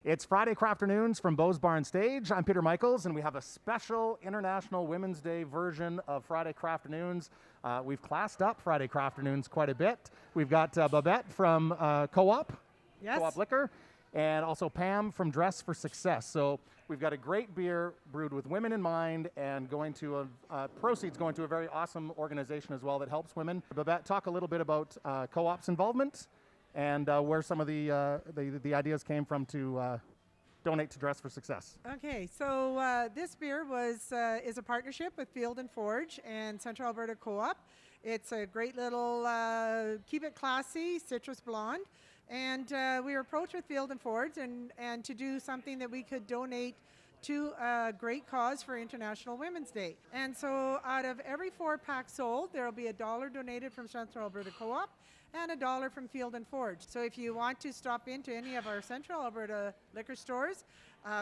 It's Friday CRAFTernoons from Beau's Barn Stage. I'm Peter Michaels, and we have a special International Women's Day version of Friday CRAFTernoons. We've classed up Friday CRAFTernoons quite a bit. We've got Babette from Co-op, Co-op Liquor, and also Pam from Dress for Success. So we've got a great beer brewed with women in mind, and going to proceeds going to a very awesome organization as well that helps women. Babette, talk a little bit about Co-op's involvement and where some of the ideas came from to donate to Dress for Success. Okay, so this beer is a partnership with Field and Forge and Central Alberta Co-op. It's a great little keep it classy citrus blonde, and we were approached with Field and Forge and to do something that we could donate to a great cause for International Women's Day. And so out of every 4-pack sold, there will be $1 donated from Central Alberta Co-op and $1 from Field and Forge. So if you want to stop into any of our Central Alberta liquor stores,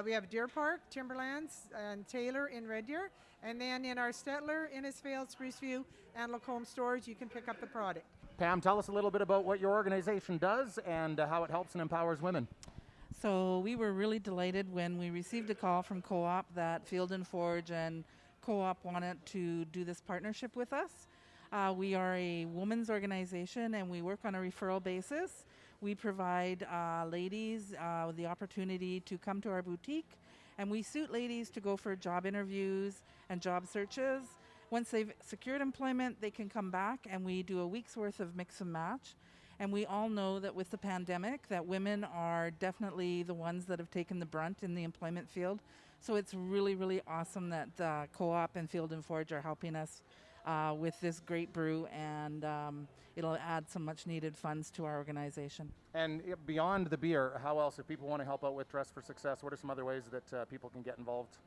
we have Deer Park, Timberlands, and Taylor in Red Deer. And then in our Stettler, Innisfail, Spruceview, and Lacombe stores, you can pick up the product. Pam, tell us a little bit about what your organization does and how it helps and empowers women. So we were really delighted when we received a call from Co-op that Field and Forge and Co-op wanted to do this partnership with us. We are a women's organization and we work on a referral basis. We provide ladies the opportunity to come to our boutique, and we suit ladies to go for job interviews and job searches. Once they've secured employment, they can come back and we do a week's worth of mix and match. And we all know that with the pandemic that women are definitely the ones that have taken the brunt in the employment field. So it's really, really awesome that Co-op and Field and Forge are helping us with this great brew, and it'll add some much needed funds to our organization. And beyond the beer, how else, if people want to help out with Dress for Success, what are some other ways that people can get involved?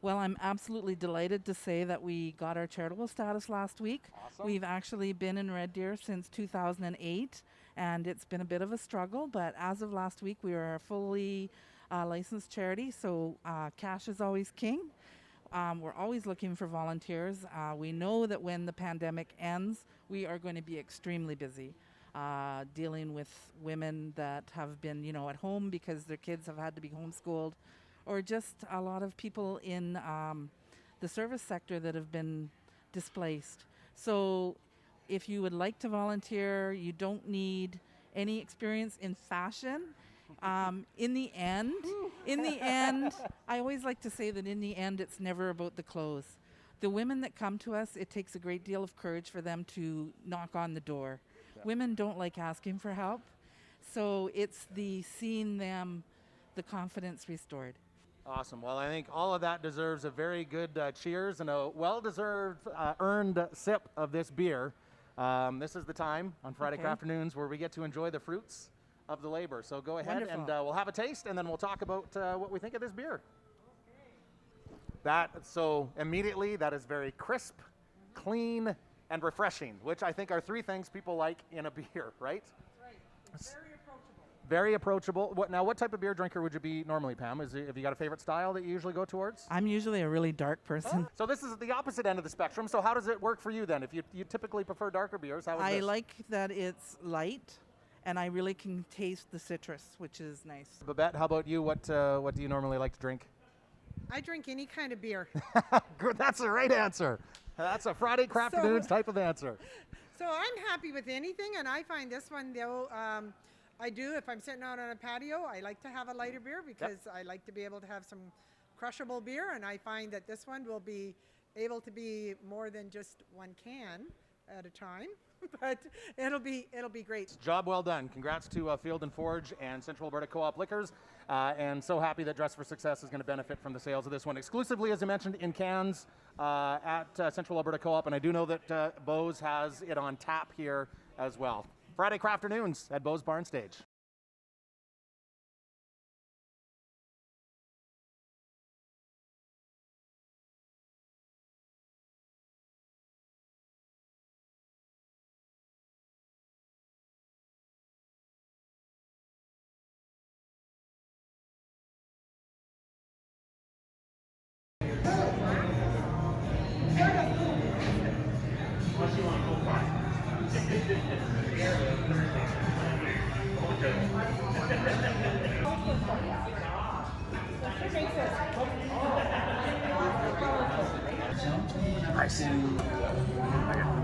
Well, I'm absolutely delighted to say that we got our charitable status last week. Awesome. We've actually been in Red Deer since 2008, and it's been a bit of a struggle, but as of last week, we are a fully licensed charity, so cash is always king. We're always looking for volunteers. We know that when the pandemic ends, we are going to be extremely busy dealing with women that have been, at home because their kids have had to be homeschooled, or just a lot of people in the service sector that have been displaced. So if you would like to volunteer, you don't need any experience in fashion. In the end, I always like to say that in the end, it's never about the clothes. The women that come to us, it takes a great deal of courage for them to knock on the door. Yeah. Women don't like asking for help. So it's the seeing them, the confidence restored. Awesome. Well, I think all of that deserves a very good cheers and a well-deserved earned sip of this beer. This is the time on Friday CRAFTernoons where we get to enjoy the fruits of the labor. So go ahead. Wonderful. And we'll have a taste, and then we'll talk about what we think of this beer. So immediately, that is very crisp, clean, and refreshing, which I think are three things people like in a beer, right? That's right. Very approachable. Very approachable. What type of beer drinker would you be normally, Pam? Have you got a favorite style that you usually go towards? I'm usually a really dark person. So this is the opposite end of the spectrum. So how does it work for you then? If you typically prefer darker beers, how is I this? like that it's light, and I really can taste the citrus, which is nice. Babette, how about you? What do you normally like to drink? I drink any kind of beer. Good, that's the right answer. That's a Friday CRAFTernoons type of answer. So I'm happy with anything, and I find this one, though, I do, if I'm sitting out on a patio, I like to have a lighter beer because I like to be able to have some crushable beer, and I find that this one will be able to be more than just one can at a time, but it'll be great. Job well done. Congrats to Field and Forge and Central Alberta Co-op Liquors, and so happy that Dress for Success is going to benefit from the sales of this one exclusively, as I mentioned, in cans at Central Alberta Co-op, and I do know that Beau's has it on tap here as well. Friday CRAFTernoons at Beau's Barn Stage. Nice.